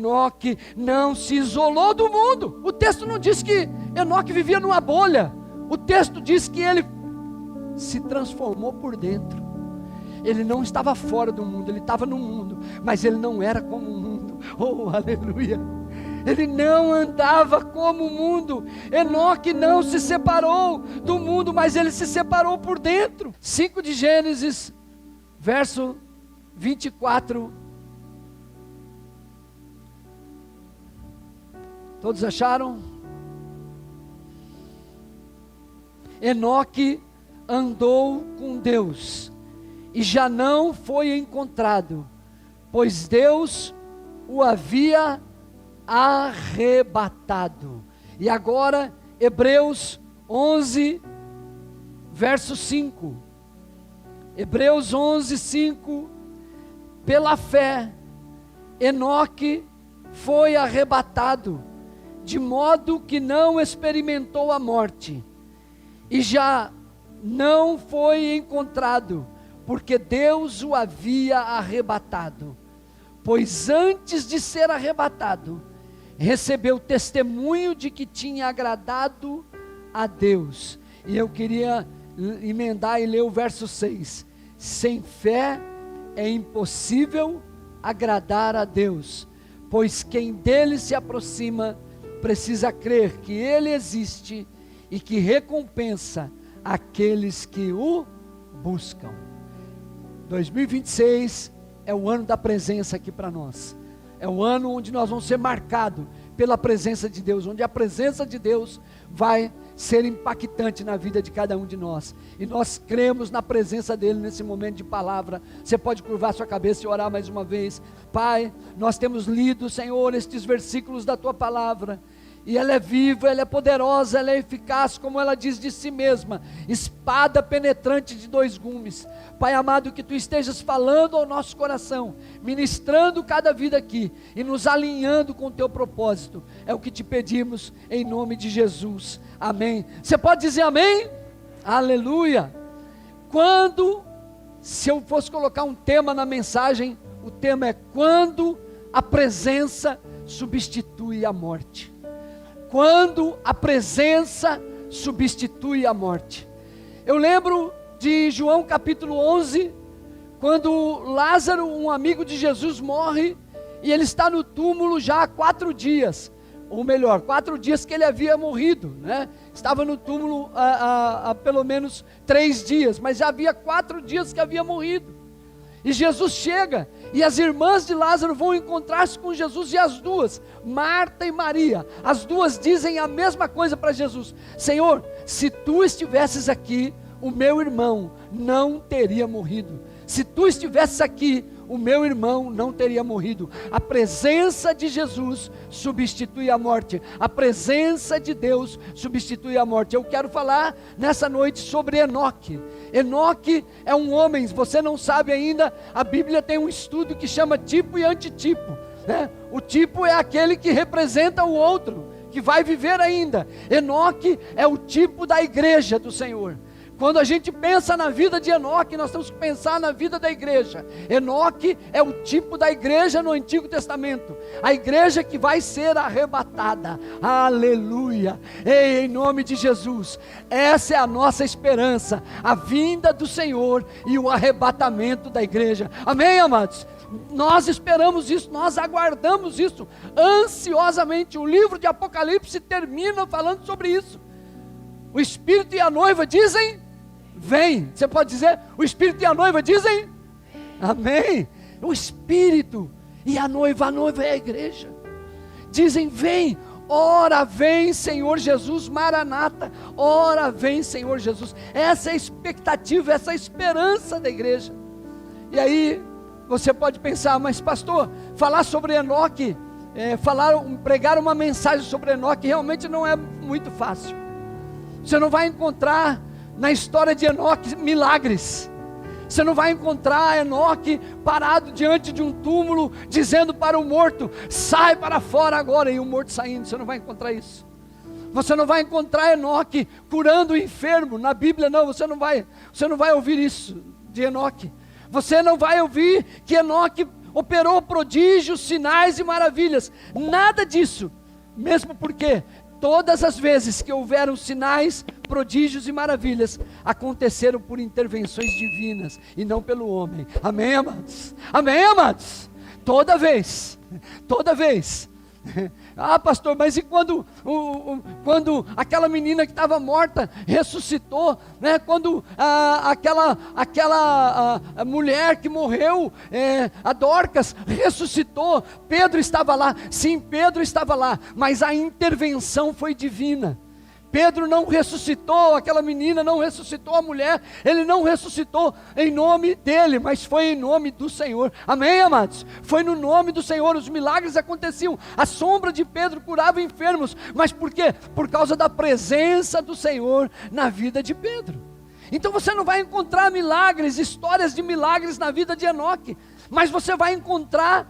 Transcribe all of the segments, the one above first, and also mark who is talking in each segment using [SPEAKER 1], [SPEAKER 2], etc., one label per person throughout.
[SPEAKER 1] Enoque não se isolou do mundo. O texto não diz que Enoque vivia numa bolha. O texto diz que ele se transformou por dentro. Ele não estava fora do mundo, ele estava no mundo, mas ele não era como o mundo. Oh, aleluia! Ele não andava como o mundo. Enoque não se separou do mundo, mas ele se separou por dentro. 5 de Gênesis, verso 24. Todos acharam? Enoque andou com Deus e já não foi encontrado, pois Deus o havia arrebatado. E agora, Hebreus 11, verso 5. Hebreus 11, 5. Pela fé, Enoque foi arrebatado, de modo que não experimentou a morte, e já não foi encontrado, porque Deus o havia arrebatado. Pois antes de ser arrebatado, recebeu testemunho de que tinha agradado a Deus. E eu queria emendar e ler o verso 6. Sem fé é impossível agradar a Deus, pois quem dele se aproxima precisa crer que ele existe e que recompensa aqueles que o buscam. 2026 é o ano da presença aqui para nós. É o ano onde nós vamos ser marcados pela presença de Deus, onde a presença de Deus vai ser impactante na vida de cada um de nós. E nós cremos na presença dele nesse momento de palavra. Você pode curvar sua cabeça e orar mais uma vez. Pai, nós temos lido, Senhor, estes versículos da tua palavra. E ela é viva, ela é poderosa, ela é eficaz, como ela diz de si mesma, espada penetrante de 2 gumes. Pai amado, que tu estejas falando ao nosso coração, ministrando cada vida aqui, e nos alinhando com o teu propósito, é o que te pedimos, em nome de Jesus, amém. Você pode dizer amém? Aleluia. Se eu fosse colocar um tema na mensagem, o tema é: quando a presença substitui a morte. Quando a presença substitui a morte. Eu lembro de João capítulo 11, quando Lázaro, um amigo de Jesus, morre, e ele está no túmulo já há 4 dias, ou melhor, 4 dias que ele havia morrido, né? Estava no túmulo há pelo menos 3 dias, mas já havia 4 dias que havia morrido. E Jesus chega, e as irmãs de Lázaro vão encontrar-se com Jesus, e as duas, Marta e Maria, as duas dizem a mesma coisa para Jesus: Senhor, se tu estivesses aqui, o meu irmão não teria morrido. Se tu estivesses aqui, o meu irmão não teria morrido. A presença de Jesus substitui a morte. A presença de Deus substitui a morte. Eu quero falar nessa noite sobre Enoque. Enoque é um homem, você não sabe ainda, a Bíblia tem um estudo que chama tipo e antitipo, né? O tipo é aquele que representa o outro, que vai viver ainda. Enoque é o tipo da igreja do Senhor. Quando a gente pensa na vida de Enoque, nós temos que pensar na vida da igreja. Enoque é o tipo da igreja no Antigo Testamento, a igreja que vai ser arrebatada. Aleluia! Ei, em nome de Jesus, essa é a nossa esperança, a vinda do Senhor e o arrebatamento da igreja. Amém, amados? Nós esperamos isso, nós aguardamos isso ansiosamente. O livro de Apocalipse termina falando sobre isso. O Espírito e a noiva dizem: vem. Você pode dizer: o Espírito e a noiva dizem? Amém. O Espírito e a noiva é a igreja, dizem: vem. Ora vem Senhor Jesus, Maranata. Ora vem Senhor Jesus. Essa é a expectativa, essa é a esperança da igreja. E aí você pode pensar: mas pastor, falar sobre Enoque, pregar uma mensagem sobre Enoque realmente não é muito fácil. Você não vai encontrar na história de Enoque milagres. Você não vai encontrar Enoque parado diante de um túmulo, dizendo para o morto: sai para fora agora, e o morto saindo. Você não vai encontrar isso. Você não vai encontrar Enoque curando o enfermo. Na Bíblia não, você não vai ouvir isso de Enoque. Você não vai ouvir que Enoque operou prodígios, sinais e maravilhas. Nada disso, mesmo porque todas as vezes que houveram sinais, prodígios e maravilhas, aconteceram por intervenções divinas e não pelo homem. Amém, amados? Amém, amados? Toda vez. Ah, pastor, mas e quando aquela menina que estava morta ressuscitou, né? Quando aquela mulher que morreu, a Dorcas, ressuscitou, Pedro estava lá. Sim, Pedro estava lá, mas a intervenção foi divina. Pedro não ressuscitou, aquela menina não ressuscitou a mulher, ele não ressuscitou em nome dele, mas foi em nome do Senhor. Amém, amados? Foi no nome do Senhor, os milagres aconteciam, a sombra de Pedro curava enfermos, mas por quê? Por causa da presença do Senhor na vida de Pedro. Então você não vai encontrar milagres, histórias de milagres na vida de Enoque, mas você vai encontrar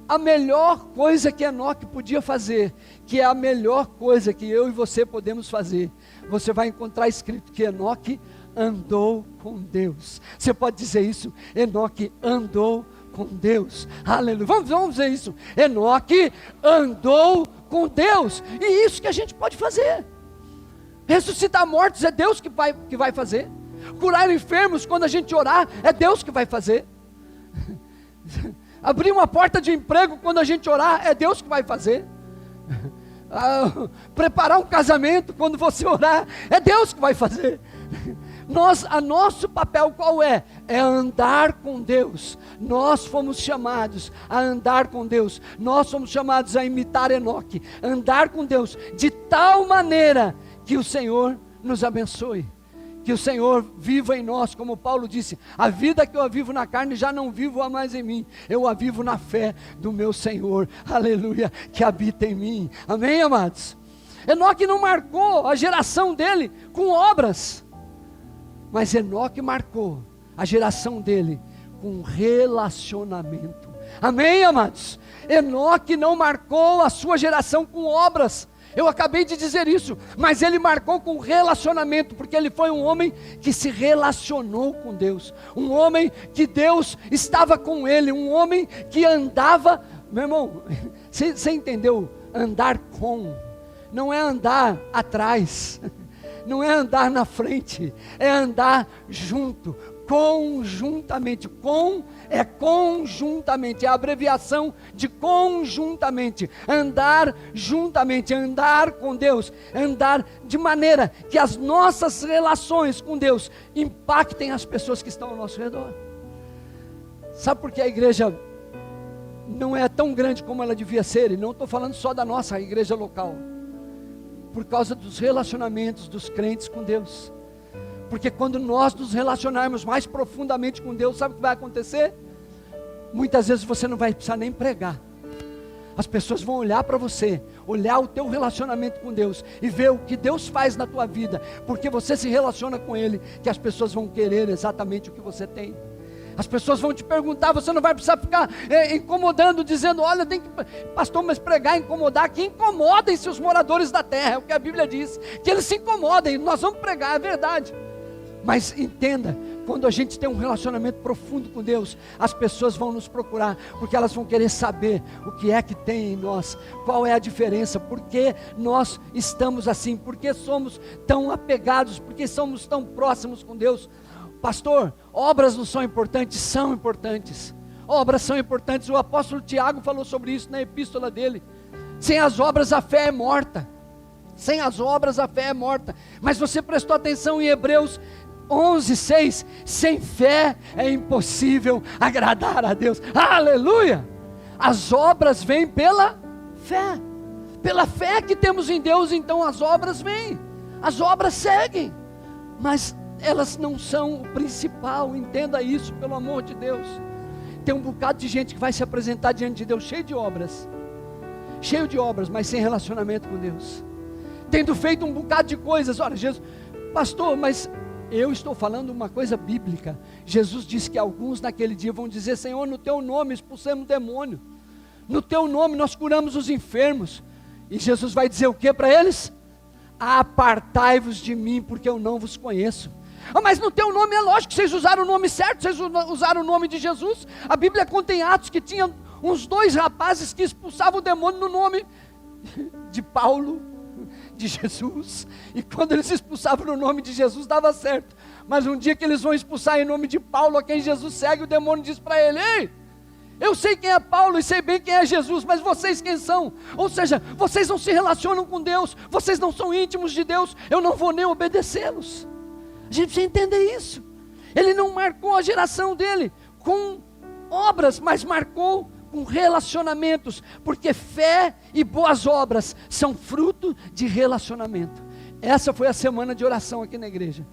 [SPEAKER 1] a melhor coisa que Enoque podia fazer, que é a melhor coisa que eu e você podemos fazer. Você vai encontrar escrito que Enoque andou com Deus. Você pode dizer isso? Enoque andou com Deus. Aleluia. Vamos dizer isso. Enoque andou com Deus. E isso que a gente pode fazer. Ressuscitar mortos é Deus que vai fazer. Curar enfermos quando a gente orar é Deus que vai fazer. Abrir uma porta de emprego quando a gente orar, é Deus que vai fazer. Preparar um casamento quando você orar, é Deus que vai fazer. Nosso papel qual é? É andar com Deus. Nós fomos chamados a andar com Deus. Nós fomos chamados a imitar Enoque. Andar com Deus de tal maneira que o Senhor nos abençoe. Que o Senhor viva em nós, como Paulo disse, a vida que eu vivo na carne, já não vivo a mais em mim, eu a vivo na fé do meu Senhor, aleluia, que habita em mim. Amém, amados? Enoque não marcou a geração dele com obras, mas Enoque marcou a geração dele com relacionamento. Amém, amados? Enoque não marcou a sua geração com obras. Eu acabei de dizer isso, mas ele marcou com relacionamento, porque ele foi um homem que se relacionou com Deus, um homem que Deus estava com ele, um homem que andava, meu irmão, você entendeu? Andar com, não é andar atrás, não é andar na frente, é andar junto, conjuntamente. Com é conjuntamente, é a abreviação de conjuntamente, andar juntamente, andar com Deus, andar de maneira que as nossas relações com Deus impactem as pessoas que estão ao nosso redor. Sabe por que a igreja não é tão grande como ela devia ser? E não estou falando só da nossa igreja local, por causa dos relacionamentos dos crentes com Deus. Porque quando nós nos relacionarmos mais profundamente com Deus, sabe o que vai acontecer? Muitas vezes você não vai precisar nem pregar. As pessoas vão olhar para você, olhar o teu relacionamento com Deus e ver o que Deus faz na tua vida, porque você se relaciona com Ele, que as pessoas vão querer exatamente o que você tem. As pessoas vão te perguntar, você não vai precisar ficar incomodando, dizendo, olha, tem que, pastor, mas pregar, incomodar, que incomodem-se os moradores da terra, é o que a Bíblia diz, que eles se incomodem, nós vamos pregar, é verdade. Mas entenda, quando a gente tem um relacionamento profundo com Deus, as pessoas vão nos procurar, porque elas vão querer saber o que é que tem em nós, qual é a diferença, por que nós estamos assim, por que somos tão apegados, por que somos tão próximos com Deus. Pastor, obras não são importantes? São importantes, obras são importantes. O apóstolo Tiago falou sobre isso na epístola dele. Sem as obras a fé é morta, sem as obras a fé é morta. Mas você prestou atenção em Hebreus 11:6, sem fé é impossível agradar a Deus. Aleluia! As obras vêm pela fé que temos em Deus. Então as obras vêm, as obras seguem, mas elas não são o principal. Entenda isso, pelo amor de Deus. Tem um bocado de gente que vai se apresentar diante de Deus cheio de obras, mas sem relacionamento com Deus, tendo feito um bocado de coisas. Olha, Jesus, pastor, mas eu estou falando uma coisa bíblica. Jesus disse que alguns naquele dia vão dizer, Senhor, no teu nome expulsamos demônio, no teu nome nós curamos os enfermos. E Jesus vai dizer o que para eles? Apartai-vos de mim, porque eu não vos conheço. Mas no teu nome é lógico que vocês usaram o nome certo, vocês usaram o nome de Jesus. A Bíblia conta em Atos que tinha uns 2 rapazes que expulsavam o demônio no nome de Paulo, de Jesus. E quando eles expulsavam no nome de Jesus dava certo. Mas um dia que eles vão expulsar em nome de Paulo, a quem Jesus segue, o demônio diz para ele: ei, eu sei quem é Paulo e sei bem quem é Jesus, mas vocês quem são? Ou seja, vocês não se relacionam com Deus, vocês não são íntimos de Deus, eu não vou nem obedecê-los. A gente precisa entender isso. Ele não marcou a geração dele com obras, mas marcou com relacionamentos, porque fé e boas obras são fruto de relacionamento. Essa foi a semana de oração aqui na igreja.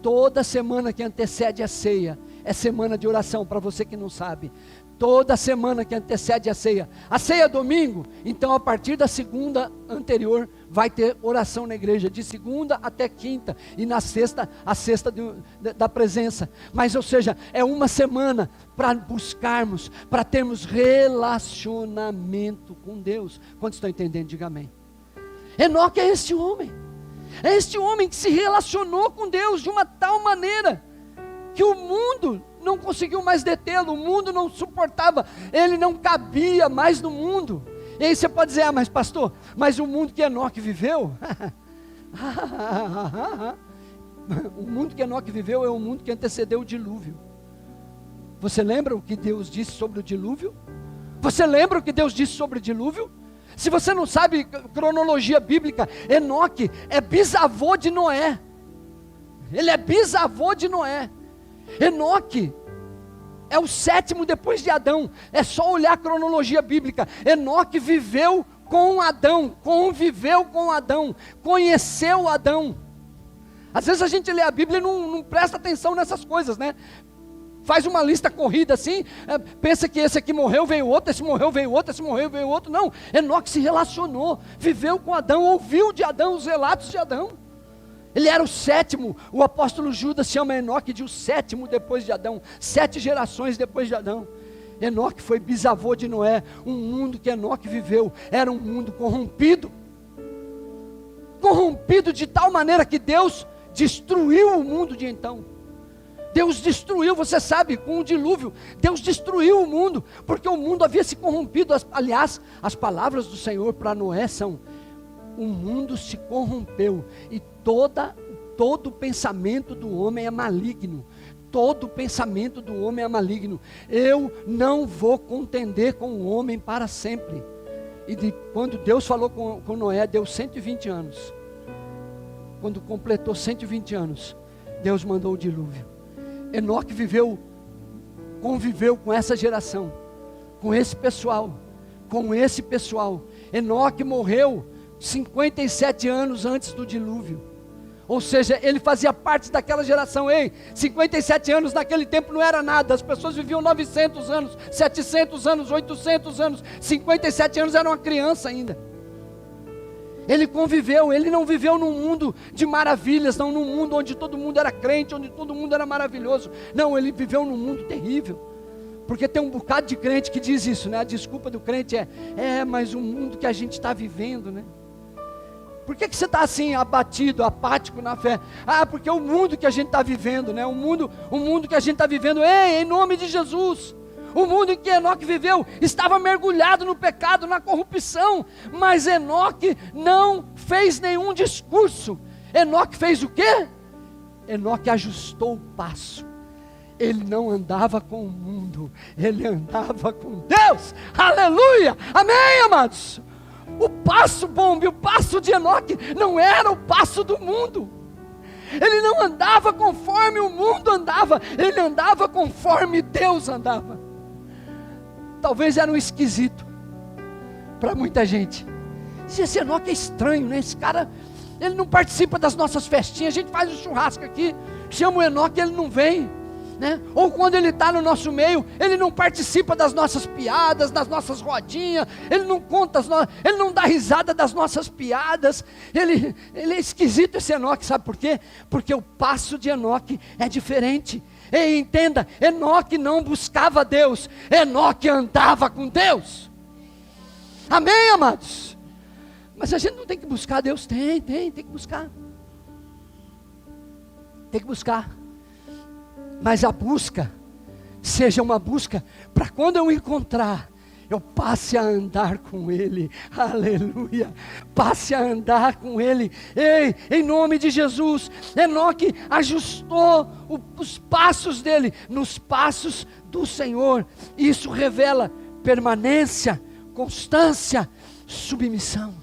[SPEAKER 1] Toda semana que antecede a ceia é semana de oração, para você que não sabe. Toda semana que antecede a ceia é domingo, então a partir da segunda anterior vai ter oração na igreja, de segunda até quinta, e na sexta, a sexta da presença. Mas ou seja, é uma semana para buscarmos, para termos relacionamento com Deus. Quantos estão entendendo? Diga amém. Enoque é este homem que se relacionou com Deus de uma tal maneira, que o mundo não conseguiu mais detê-lo, o mundo não suportava, ele não cabia mais no mundo. E aí você pode dizer: mas pastor, mas o mundo que Enoque viveu, o mundo que Enoque viveu é o mundo que antecedeu o dilúvio. Você lembra o que Deus disse sobre o dilúvio? Você lembra o que Deus disse sobre o dilúvio? Se você não sabe cronologia bíblica, Enoque é bisavô de Noé. Ele é bisavô de Noé. Enoque é o 7º depois de Adão. É só olhar a cronologia bíblica. Enoque viveu com Adão, conviveu com Adão, conheceu Adão. Às vezes a gente lê a Bíblia e não presta atenção nessas coisas, né? Faz uma lista corrida assim, pensa que esse aqui morreu, veio outro, esse morreu, veio outro, esse morreu, veio outro. Não, Enoque se relacionou, viveu com Adão, ouviu de Adão os relatos de Adão. Ele era o 7º, o apóstolo Judas chama Enoque de o 7º depois de Adão, 7 gerações depois de Adão. Enoque foi bisavô de Noé. Um mundo que Enoque viveu era um mundo corrompido de tal maneira que Deus destruiu o mundo de então. Deus destruiu, você sabe, com o dilúvio, Deus destruiu o mundo, porque o mundo havia se corrompido. Aliás, as palavras do Senhor para Noé são: o mundo se corrompeu e todo pensamento do homem é maligno. Todo pensamento do homem é maligno. Eu não vou contender com o homem para sempre. E quando Deus falou com Noé, deu 120 anos. Quando completou 120 anos, Deus mandou o dilúvio. Enoque conviveu com essa geração, com esse pessoal. Enoque morreu 57 anos antes do dilúvio. Ou seja, ele fazia parte daquela geração. 57 anos naquele tempo não era nada. As pessoas viviam 900 anos, 700 anos, 800 anos. 57 anos era uma criança ainda. Ele conviveu, ele não viveu num mundo de maravilhas, não num mundo onde todo mundo era crente, onde todo mundo era maravilhoso. Não, ele viveu num mundo terrível. Porque tem um bocado de crente que diz isso, né? A desculpa do crente mas o mundo que a gente está vivendo, né? Por que você está assim, abatido, apático na fé? Porque o mundo que a gente está vivendo, né? O mundo que a gente está vivendo, em nome de Jesus. O mundo em que Enoque viveu estava mergulhado no pecado, na corrupção. Mas Enoque não fez nenhum discurso. Enoque fez o quê? Enoque ajustou o passo. Ele não andava com o mundo, ele andava com Deus. Aleluia, amém, amados. O passo, o passo de Enoque não era o passo do mundo. Ele não andava conforme o mundo andava, ele andava conforme Deus andava. Talvez era um esquisito para muita gente. Esse Enoque é estranho, né? Esse cara, ele não participa das nossas festinhas. A gente faz um churrasco aqui, chama o Enoque, ele não vem, né? Ou quando ele está no nosso meio, ele não participa das nossas piadas, das nossas rodinhas. Ele não conta, ele não dá risada das nossas piadas. Ele é esquisito, esse Enoque, sabe por quê? Porque o passo de Enoque é diferente. E entenda, Enoque não buscava Deus, Enoque andava com Deus. Amém, amados? Mas a gente não tem que buscar Deus, tem que buscar. Tem que buscar. Mas a busca seja uma busca para quando eu encontrar, eu passe a andar com Ele. Aleluia. Passe a andar com Ele. Ei, em nome de Jesus. Enoque ajustou os passos dele nos passos do Senhor. Isso revela permanência, constância, submissão.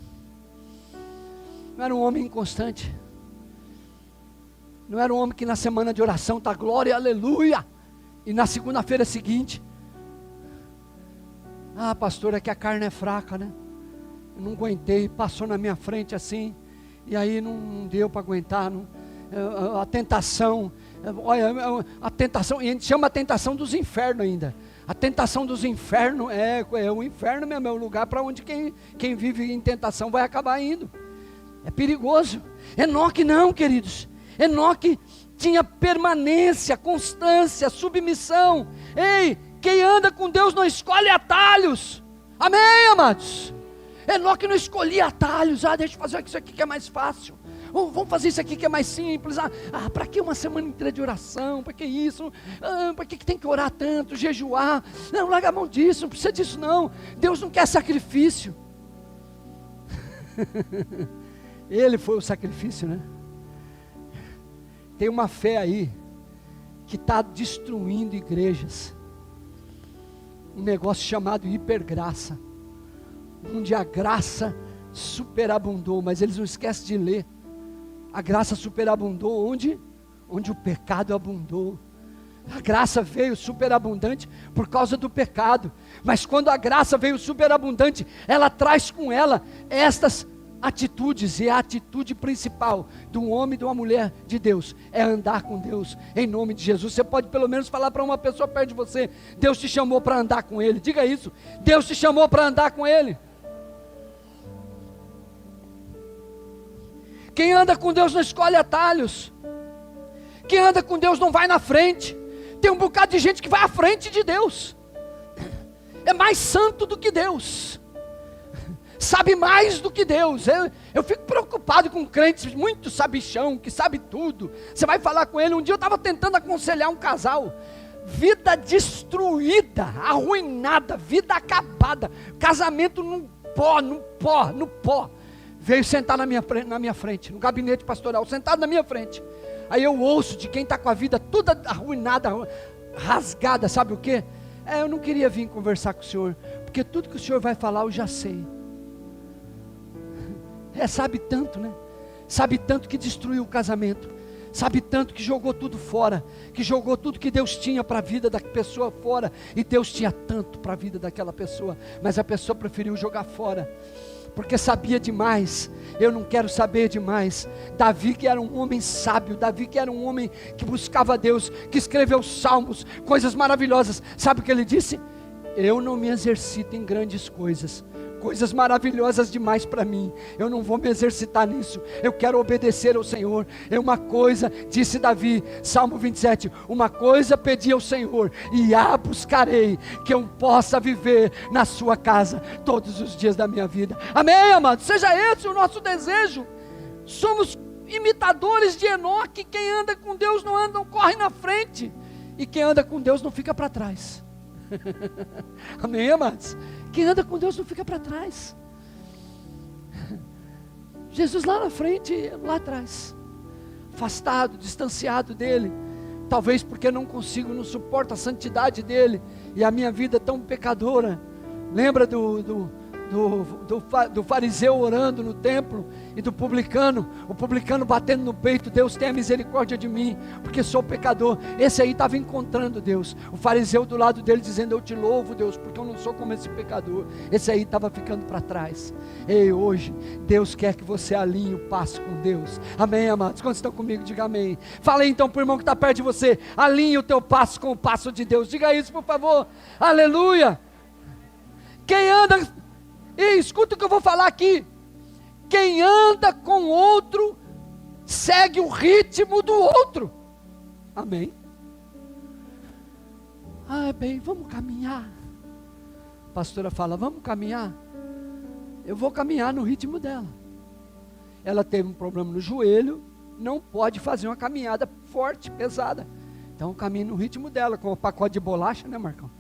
[SPEAKER 1] Não era um homem inconstante. Não era um homem que na semana de oração está glória, aleluia. E na segunda-feira seguinte, pastor, é que a carne é fraca, né? Eu não aguentei, passou na minha frente assim, e aí não deu para aguentar. A tentação, olha, a tentação, e a gente chama a tentação dos infernos ainda. A tentação dos infernos é o inferno mesmo, é o lugar para onde quem vive em tentação vai acabar indo. É perigoso. Enoque não, queridos. Enoque tinha permanência, constância, submissão. Ei, quem anda com Deus não escolhe atalhos. Amém, amados? Enoque não escolhia atalhos. Deixa eu fazer isso aqui que é mais fácil. Vamos fazer isso aqui que é mais simples. Para que uma semana inteira de oração? Para que isso? Para que tem que orar tanto, jejuar? Não, larga a mão disso, não precisa disso não. Deus não quer sacrifício. Ele foi o sacrifício, né? Tem uma fé aí que está destruindo igrejas. Um negócio chamado hipergraça, onde a graça superabundou, mas eles não esquecem de ler. A graça superabundou onde o pecado abundou. A graça veio superabundante por causa do pecado, mas quando a graça veio superabundante, ela traz com ela estas atitudes, e a atitude principal de um homem e de uma mulher de Deus é andar com Deus, em nome de Jesus. Você pode pelo menos falar para uma pessoa perto de você: Deus te chamou para andar com Ele. Diga isso: Deus te chamou para andar com Ele. Quem anda com Deus não escolhe atalhos. Quem anda com Deus não vai na frente. Tem um bocado de gente que vai à frente de Deus, é mais santo do que Deus, sabe mais do que Deus. Eu fico preocupado com crentes muito sabichão, que sabe tudo. Você vai falar com ele. Um dia eu estava tentando aconselhar um casal, vida destruída, arruinada, vida acabada, casamento no pó. Veio sentar na minha frente, no gabinete pastoral, sentado na minha frente. Aí eu ouço de quem está com a vida toda arruinada, rasgada, sabe o que? Eu não queria vir conversar com o senhor, porque tudo que o senhor vai falar eu já sei. Sabe tanto, né? Sabe tanto que destruiu o casamento, sabe tanto que jogou tudo fora, que jogou tudo que Deus tinha para a vida da pessoa fora, e Deus tinha tanto para a vida daquela pessoa, mas a pessoa preferiu jogar fora, porque sabia demais. Eu não quero saber demais. Davi, que era um homem sábio, Davi, que era um homem que buscava Deus, que escreveu salmos, coisas maravilhosas, sabe o que ele disse? Eu não me exercito em grandes coisas maravilhosas demais para mim, eu não vou me exercitar nisso, eu quero obedecer ao Senhor. Uma coisa, disse Davi, Salmo 27, uma coisa pedi ao Senhor, e a buscarei, que eu possa viver na sua casa, todos os dias da minha vida. Amém, amados? Seja esse o nosso desejo. Somos imitadores de Enoque. Quem anda com Deus não corre na frente, e quem anda com Deus não fica para trás. Amém, amados? Quem anda com Deus não fica para trás. Jesus lá na frente, lá atrás, afastado, distanciado dele, talvez porque não suporto a santidade dele, e a minha vida tão pecadora. Lembra do fariseu orando no templo, e do publicano, o publicano batendo no peito: Deus tenha misericórdia de mim, porque sou pecador. Esse aí estava encontrando Deus, o fariseu do lado dele dizendo: eu te louvo, Deus, porque eu não sou como esse pecador. Esse aí estava ficando para trás. Ei, hoje Deus quer que você alinhe o passo com Deus. Amém, amados? Quando estão comigo, diga amém. Fala aí então para o irmão que está perto de você: alinhe o teu passo com o passo de Deus. Diga isso, por favor. Aleluia. Quem anda, e escuta o que eu vou falar aqui: quem anda com outro segue o ritmo do outro. Amém? Bem, vamos caminhar. A pastora fala: vamos caminhar. Eu vou caminhar no ritmo dela. Ela teve um problema no joelho, não pode fazer uma caminhada forte, pesada. Então caminha no ritmo dela, com o pacote de bolacha, né, Marcão?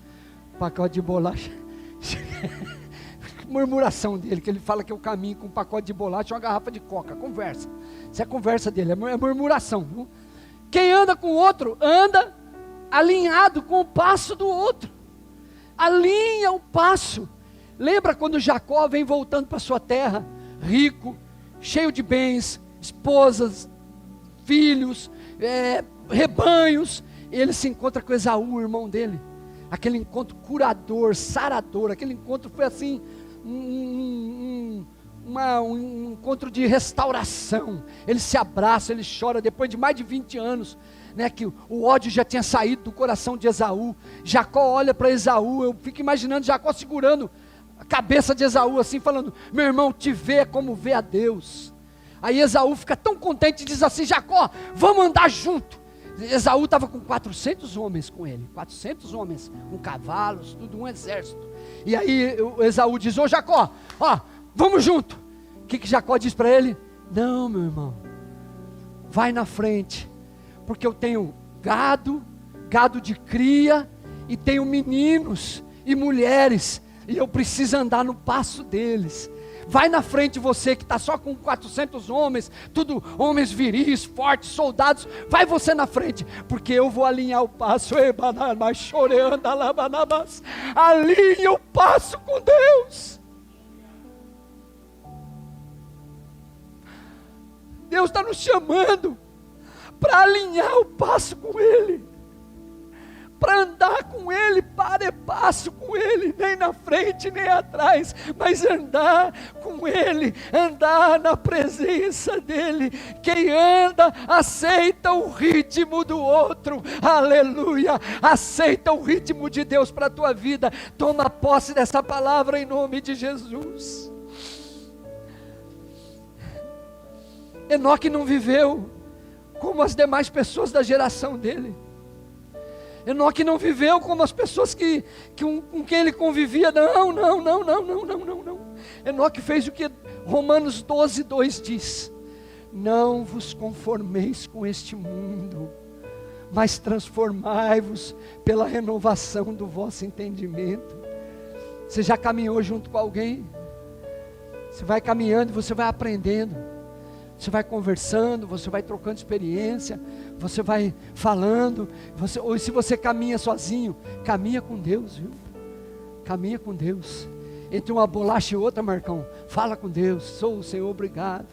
[SPEAKER 1] Pacote de bolacha. Murmuração dele, que ele fala que eu caminho com um pacote de bolacha e uma garrafa de coca. Conversa. Isso é conversa dele, é murmuração. Viu? Quem anda com o outro, anda alinhado com o passo do outro. Alinha o passo. Lembra quando Jacó vem voltando para sua terra, rico, cheio de bens, esposas, filhos, rebanhos, ele se encontra com Esaú, o irmão dele. Aquele encontro curador, sarador, aquele encontro foi assim, um encontro de restauração. Ele se abraça, ele chora, depois de mais de 20 anos, né, que o ódio já tinha saído do coração de Esaú. Jacó olha para Esaú, eu fico imaginando Jacó segurando a cabeça de Esaú assim, falando: meu irmão, te vê como vê a Deus. Aí Esaú fica tão contente e diz assim: Jacó, vamos andar junto. Esaú estava com 400 homens com ele, 400 homens, com cavalos, tudo, um exército. E aí Esaú diz: ô Jacó, ó, vamos junto. O que Jacó diz para ele? Não, meu irmão, vai na frente, porque eu tenho gado de cria, e tenho meninos e mulheres, e eu preciso andar no passo deles. Vai na frente você que está só com 400 homens, tudo homens viris, fortes, soldados, vai você na frente, porque eu vou alinhar o passo. Alinha o passo com Deus. Deus está nos chamando para alinhar o passo com Ele, para andar com Ele, para e passo com Ele, nem na frente nem atrás, mas andar com Ele, andar na presença dEle. Quem anda, aceita o ritmo do outro, aleluia, aceita o ritmo de Deus para a tua vida. Toma posse dessa palavra em nome de Jesus. Enoque não viveu como as demais pessoas da geração dele. Enoque não viveu como as pessoas com quem ele convivia. Não. Enoque fez o que Romanos 12:2 diz: não vos conformeis com este mundo, mas transformai-vos pela renovação do vosso entendimento. Você já caminhou junto com alguém? Você vai caminhando e você vai aprendendo. Você vai conversando, você vai trocando experiência, você vai falando, ou se você caminha sozinho, caminha com Deus, viu? Caminha com Deus. Entre uma bolacha e outra, Marcão, fala com Deus: sou o Senhor, obrigado.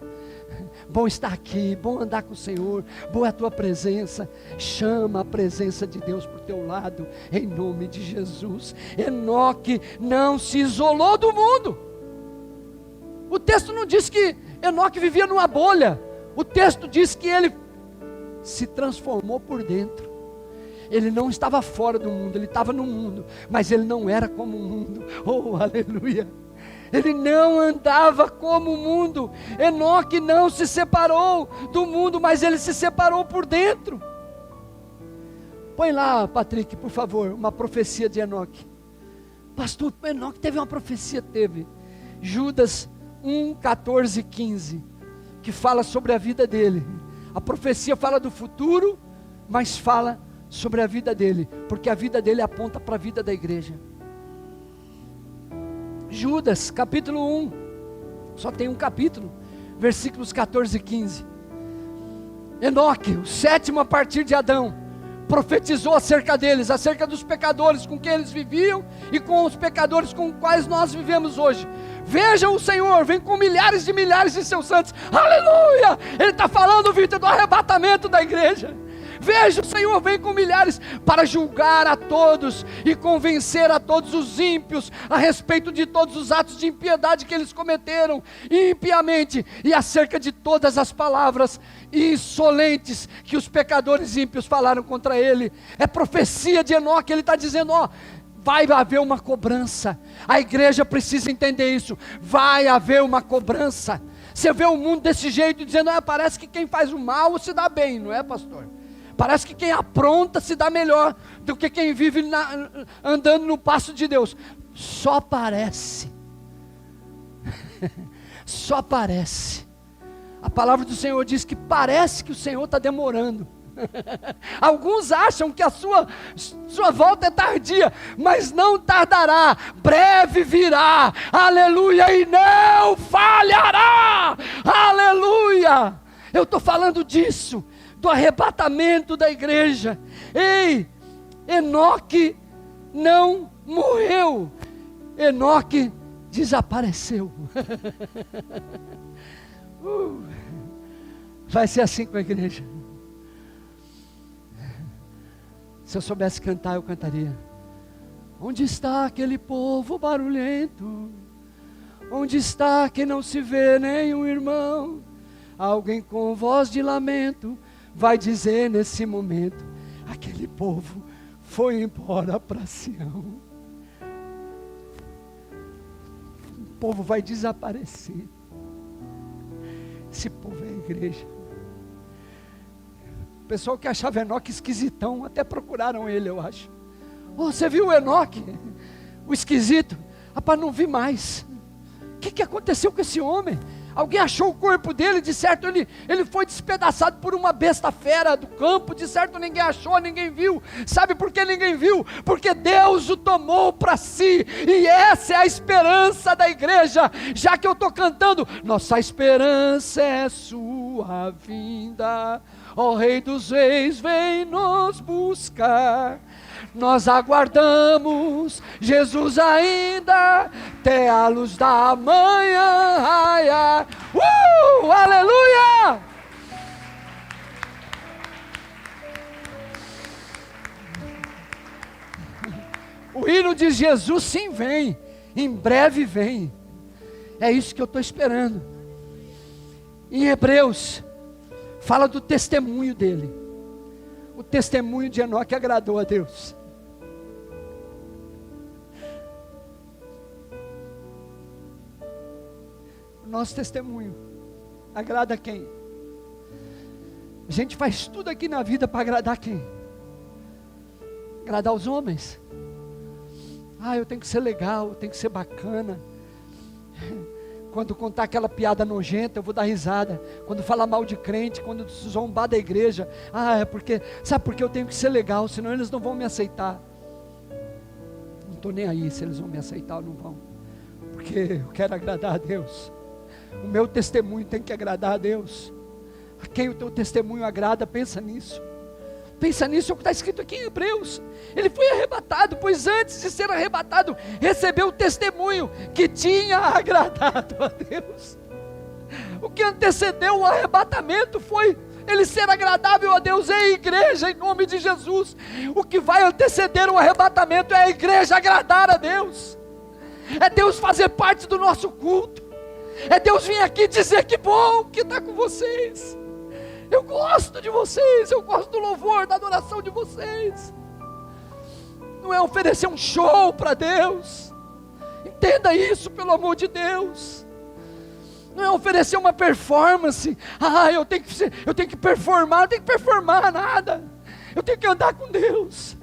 [SPEAKER 1] Bom estar aqui, bom andar com o Senhor, boa é a tua presença. Chama a presença de Deus para o teu lado, em nome de Jesus. Enoque não se isolou do mundo. O texto não diz que Enoque vivia numa bolha. O texto diz que ele se transformou por dentro. Ele não estava fora do mundo, ele estava no mundo, mas ele não era como o mundo. Oh, aleluia! Ele não andava como o mundo. Enoque não se separou do mundo, mas ele se separou por dentro. Põe lá, Patrick, por favor, uma profecia de Enoque. Pastor, Enoque teve uma profecia, teve. Judas 1, 14 e 15, que fala sobre a vida dele. A profecia fala do futuro, mas fala sobre a vida dele, porque a vida dele aponta para a vida da igreja. Judas, capítulo 1, só tem um capítulo, versículos 14 e 15. Enoque, o sétimo a partir de Adão, profetizou acerca deles, acerca dos pecadores com quem eles viviam e com os pecadores com os quais nós vivemos hoje. Vejam, o Senhor vem com milhares de seus santos. Aleluia! Ele está falando, Vitor, do arrebatamento da igreja. Veja, o Senhor vem com milhares para julgar a todos e convencer a todos os ímpios a respeito de todos os atos de impiedade que eles cometeram impiamente, e acerca de todas as palavras insolentes que os pecadores ímpios falaram contra ele. É profecia de Enoque. Ele está dizendo: ó, vai haver uma cobrança. A igreja precisa entender isso. Vai haver uma cobrança. Você vê o mundo desse jeito, dizendo: parece que quem faz o mal se dá bem, não é, pastor? Parece que quem apronta se dá melhor do que quem vive andando no passo de Deus. Só parece. Só parece. A palavra do Senhor diz que parece que o Senhor está demorando. Alguns acham que a sua volta é tardia, mas não tardará, breve virá, aleluia, e não falhará, aleluia. Eu estou falando disso, do arrebatamento da igreja. Ei, Enoque não morreu, Enoque desapareceu. Vai ser assim com a igreja. Se eu soubesse cantar, eu cantaria. Onde está aquele povo barulhento? Onde está quem não se vê nenhum irmão? Alguém com voz de lamento vai dizer nesse momento: aquele povo foi embora para Sião. O povo vai desaparecer. Esse povo é a igreja. O pessoal que achava Enoque esquisitão, até procuraram ele, eu acho. Oh, você viu o Enoque? O esquisito? Rapaz, não vi mais. O que aconteceu com esse homem? Alguém achou o corpo dele, de certo ele foi despedaçado por uma besta fera do campo, de certo ninguém achou, ninguém viu. Sabe por que ninguém viu? Porque Deus o tomou para si, e essa é a esperança da igreja. Já que eu estou cantando, nossa esperança é sua vinda, ó Rei dos Reis, vem nos buscar. Nós aguardamos Jesus ainda, até a luz da manhã raiar. Aleluia! O hino diz: Jesus sim vem, em breve vem. É isso que eu estou esperando. Em Hebreus, fala do testemunho dele. O testemunho de Enoque agradou a Deus. O nosso testemunho agrada quem? A gente faz tudo aqui na vida para agradar quem? Agradar os homens. Eu tenho que ser legal, eu tenho que ser bacana. Quando contar aquela piada nojenta, eu vou dar risada. Quando falar mal de crente, quando zombar da igreja, é porque, sabe por que eu tenho que ser legal, senão eles não vão me aceitar. Não estou nem aí se eles vão me aceitar ou não vão, porque eu quero agradar a Deus. O meu testemunho tem que agradar a Deus. A quem o teu testemunho agrada, pensa nisso. Pensa nisso, é o que está escrito aqui em Hebreus. Ele foi arrebatado, pois antes de ser arrebatado, recebeu o testemunho que tinha agradado a Deus. O que antecedeu o arrebatamento foi ele ser agradável a Deus. Ei, igreja, em nome de Jesus, o que vai anteceder o arrebatamento é a igreja agradar a Deus. É Deus fazer parte do nosso culto. É Deus vir aqui dizer: que bom que está com vocês. Eu gosto de vocês, eu gosto do louvor, da adoração de vocês. Não é oferecer um show para Deus. Entenda isso, pelo amor de Deus. Não é oferecer uma performance. Eu tenho que performar. Não tenho que performar nada. Eu tenho que andar com Deus.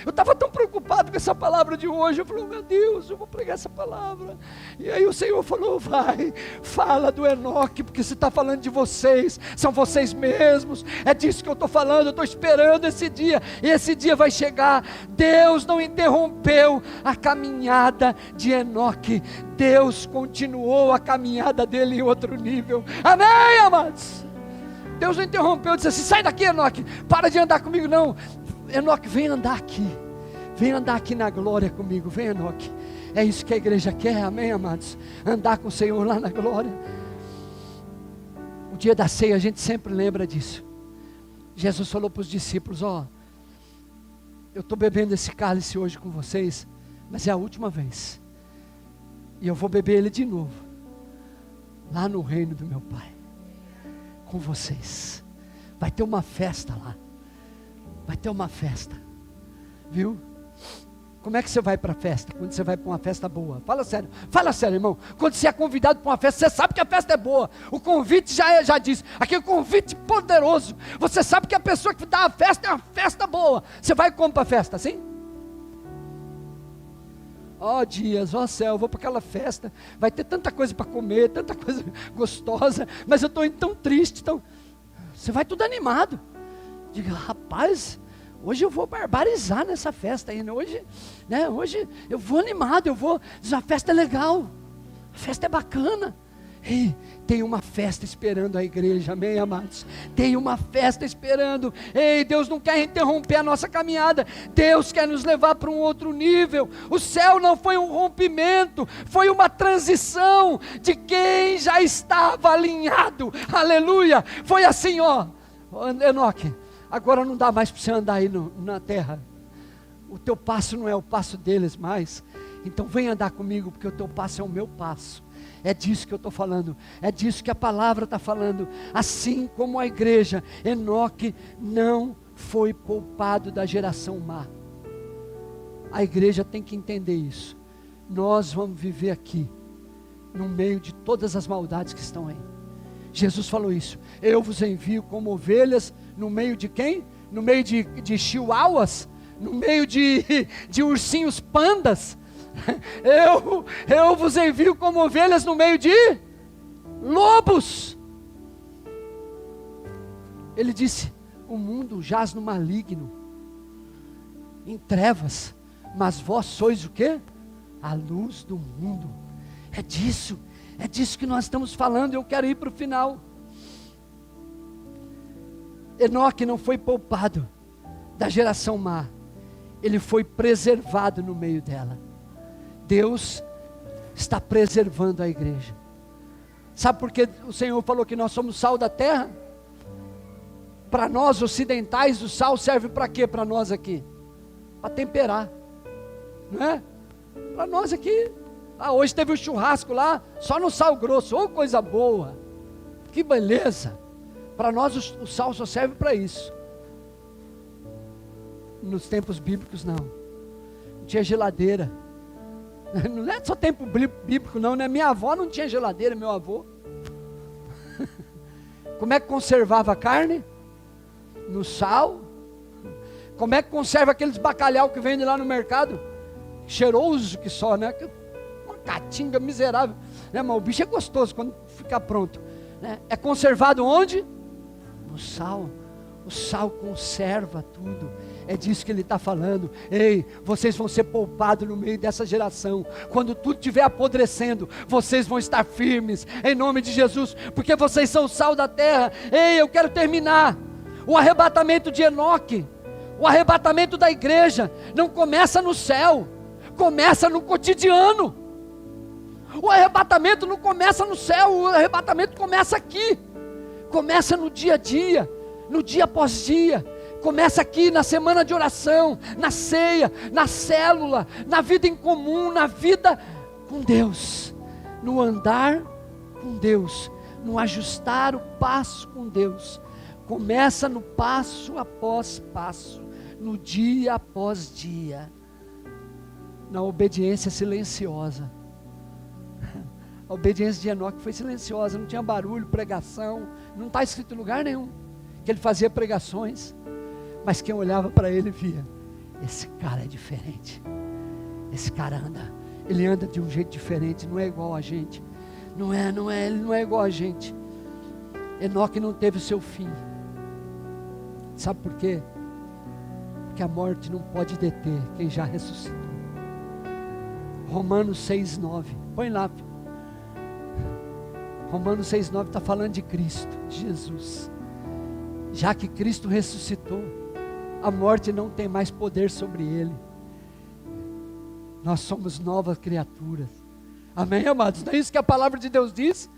[SPEAKER 1] Eu estava tão preocupado com essa palavra de hoje. Eu falei: meu Deus, eu vou pregar essa palavra. E aí o Senhor falou: vai, fala do Enoque, porque você está falando de vocês, são vocês mesmos, é disso que eu estou falando. Eu estou esperando esse dia, e esse dia vai chegar. Deus não interrompeu a caminhada de Enoque, Deus continuou a caminhada dele em outro nível. Amém, amados? Deus não interrompeu, disse assim: sai daqui, Enoque, para de andar comigo. Não, Enoque, vem andar aqui na glória comigo, vem, Enoque. É isso que a igreja quer, amém, amados? Andar com o Senhor lá na glória. O dia da ceia a gente sempre lembra disso. Jesus falou para os discípulos: eu estou bebendo esse cálice hoje com vocês, mas é a última vez, e eu vou beber ele de novo, lá no reino do meu Pai, com vocês. Vai ter uma festa lá. Vai ter uma festa, viu? Como é que você vai para a festa? Quando você vai para uma festa boa? Fala sério, irmão. Quando você é convidado para uma festa, você sabe que a festa é boa. O convite já diz, aquele convite poderoso. Você sabe que a pessoa que dá a festa é uma festa boa. Você vai como para a festa, assim? Ó dias, ó céu, eu vou para aquela festa, vai ter tanta coisa para comer, tanta coisa gostosa, mas eu estou indo tão triste, tão... Você vai tudo animado. Diga, rapaz, hoje eu vou barbarizar nessa festa aí, hoje eu vou animado, a festa é legal, a festa é bacana. Ei, tem uma festa esperando a igreja, amém, amados? Tem uma festa esperando. Ei, Deus não quer interromper a nossa caminhada, Deus quer nos levar para um outro nível. O céu não foi um rompimento, foi uma transição de quem já estava alinhado, aleluia. Foi assim, ó, Enoque, agora não dá mais para você andar aí na terra, o teu passo não é o passo deles mais, então vem andar comigo, porque o teu passo é o meu passo. É disso que eu estou falando, é disso que a palavra está falando. Assim como a igreja, Enoque não foi poupado da geração má. A igreja tem que entender isso. Nós vamos viver aqui, no meio de todas as maldades que estão aí. Jesus falou isso, eu vos envio como ovelhas, no meio de quem? No meio de chihuahuas, no meio de ursinhos pandas. Eu vos envio como ovelhas no meio de lobos. Ele disse, o mundo jaz no maligno, em trevas, mas vós sois o quê? A luz do mundo. É disso que nós estamos falando. Eu quero ir para o final. Enoque não foi poupado da geração má, ele foi preservado no meio dela. Deus está preservando a igreja. Sabe por que o Senhor falou que nós somos sal da terra? Para nós ocidentais, o sal serve para quê? Para nós aqui? Para temperar, não é? Para nós aqui. Hoje teve um churrasco lá, só no sal grosso, ô coisa boa, que beleza. Para nós o sal só serve para isso. Nos tempos bíblicos não tinha geladeira. Não é só tempo bíblico não, né? Minha avó não tinha geladeira, meu avô. Como é que conservava a carne? No sal. Como é que conserva aqueles bacalhau que vende lá no mercado? Cheiroso que só, né? Uma catinga miserável, né? Mas o bicho é gostoso quando fica pronto, né? É conservado onde? No sal. O sal conserva tudo. É disso que ele está falando. Ei, vocês vão ser poupados no meio dessa geração. Quando tudo estiver apodrecendo, vocês vão estar firmes, em nome de Jesus, porque vocês são o sal da terra. Ei, eu quero terminar. O arrebatamento de Enoque, o arrebatamento da igreja, não começa no céu, começa no cotidiano. O arrebatamento não começa no céu, o arrebatamento começa aqui, começa no dia a dia, no dia após dia. Começa aqui na semana de oração, na ceia, na célula, na vida em comum, na vida com Deus, no andar com Deus, no ajustar o passo com Deus. Começa no passo após passo, no dia após dia, na obediência silenciosa. A obediência de Enoque foi silenciosa, não tinha barulho, pregação, não está escrito em lugar nenhum que ele fazia pregações. Mas quem olhava para ele via, esse cara é diferente, esse cara ele anda de um jeito diferente, não é igual a gente, ele não é igual a gente. Enoque não teve o seu fim, sabe por quê? Porque a morte não pode deter quem já ressuscitou. Romanos 6,9, põe lá, Romanos 6,9 está falando de Cristo, de Jesus. Já que Cristo ressuscitou, a morte não tem mais poder sobre ele. Nós somos novas criaturas. Amém, amados? Não é isso que a palavra de Deus diz?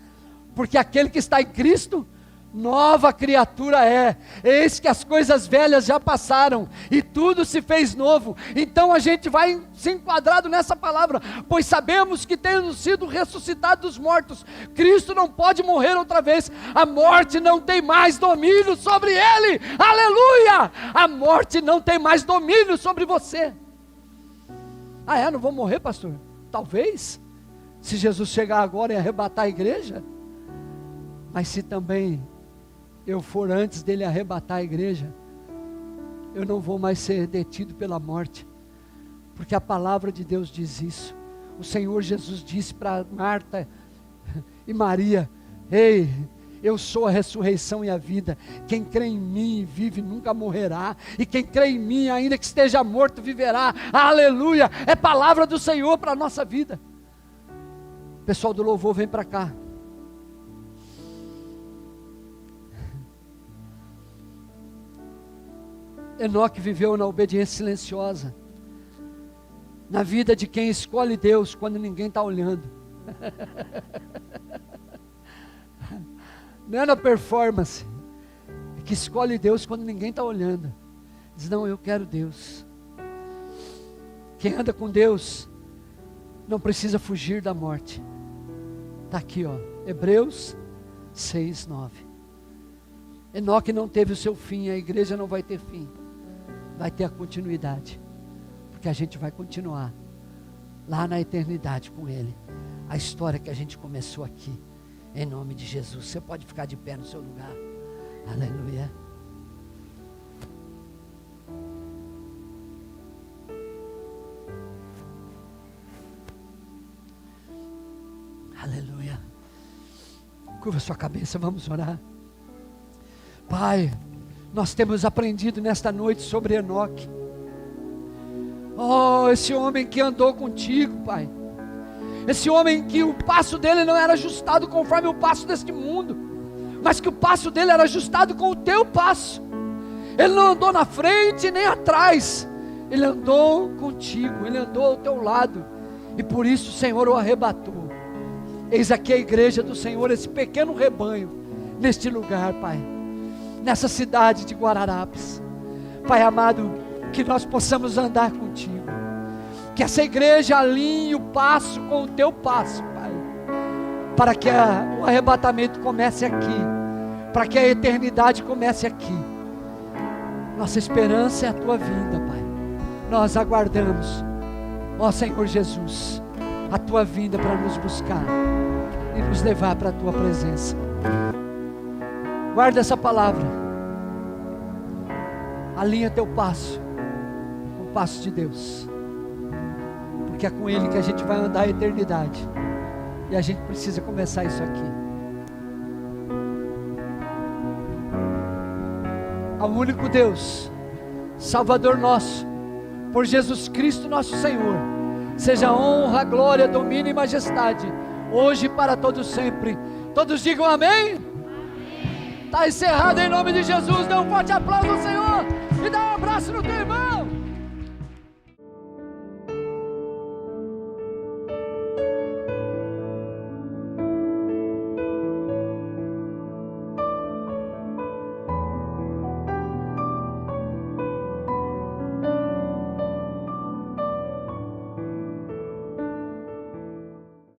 [SPEAKER 1] Porque aquele que está em Cristo, nova criatura é. Eis que as coisas velhas já passaram e tudo se fez novo. Então a gente vai se enquadrado nessa palavra, pois sabemos que tendo sido ressuscitado dos mortos, Cristo não pode morrer outra vez. A morte não tem mais domínio sobre ele. Aleluia! A morte não tem mais domínio sobre você. Não vou morrer, pastor? Talvez, se Jesus chegar agora e arrebatar a igreja. Mas se também eu for antes dele arrebatar a igreja, eu não vou mais ser detido pela morte, porque a palavra de Deus diz isso. O Senhor Jesus disse para Marta e Maria: ei, eu sou a ressurreição e a vida, quem crê em mim vive nunca morrerá, e quem crê em mim ainda que esteja morto viverá. Aleluia, é palavra do Senhor para a nossa vida. Pessoal do louvor, vem para cá. Enoque viveu na obediência silenciosa, na vida de quem escolhe Deus quando ninguém está olhando. Não é na performance, é que escolhe Deus quando ninguém está olhando. Diz: não, eu quero Deus. Quem anda com Deus não precisa fugir da morte. Está aqui, ó, Hebreus 6:9. Enoque não teve o seu fim, a igreja não vai ter fim, vai ter a continuidade, porque a gente vai continuar lá na eternidade com Ele, a história que a gente começou aqui, em nome de Jesus. Você pode ficar de pé no seu lugar. Aleluia. Aleluia. Curva sua cabeça, vamos orar. Pai, nós temos aprendido nesta noite sobre Enoque. Oh, esse homem que andou contigo, Pai. Esse homem que o passo dele não era ajustado conforme o passo deste mundo, mas que o passo dele era ajustado com o teu passo. Ele não andou na frente nem atrás, ele andou contigo, ele andou ao teu lado, e por isso o Senhor o arrebatou. Eis aqui a igreja do Senhor, esse pequeno rebanho, neste lugar, Pai, nessa cidade de Guararapes. Pai amado, que nós possamos andar contigo, que essa igreja alinhe o passo com o teu passo, Pai, para que o arrebatamento comece aqui, para que a eternidade comece aqui. Nossa esperança é a tua vinda, Pai. Nós aguardamos, ó Senhor Jesus, a tua vinda para nos buscar e nos levar para a tua presença. Guarda essa palavra, alinha teu passo com o passo de Deus, porque é com Ele que a gente vai andar a eternidade, e a gente precisa começar isso aqui. Ao único Deus, Salvador nosso, por Jesus Cristo nosso Senhor, seja honra, glória, domínio e majestade, hoje e para todos sempre. Todos digam amém? Está encerrado em nome de Jesus. Dê um forte aplauso ao Senhor e dá um abraço no teu irmão.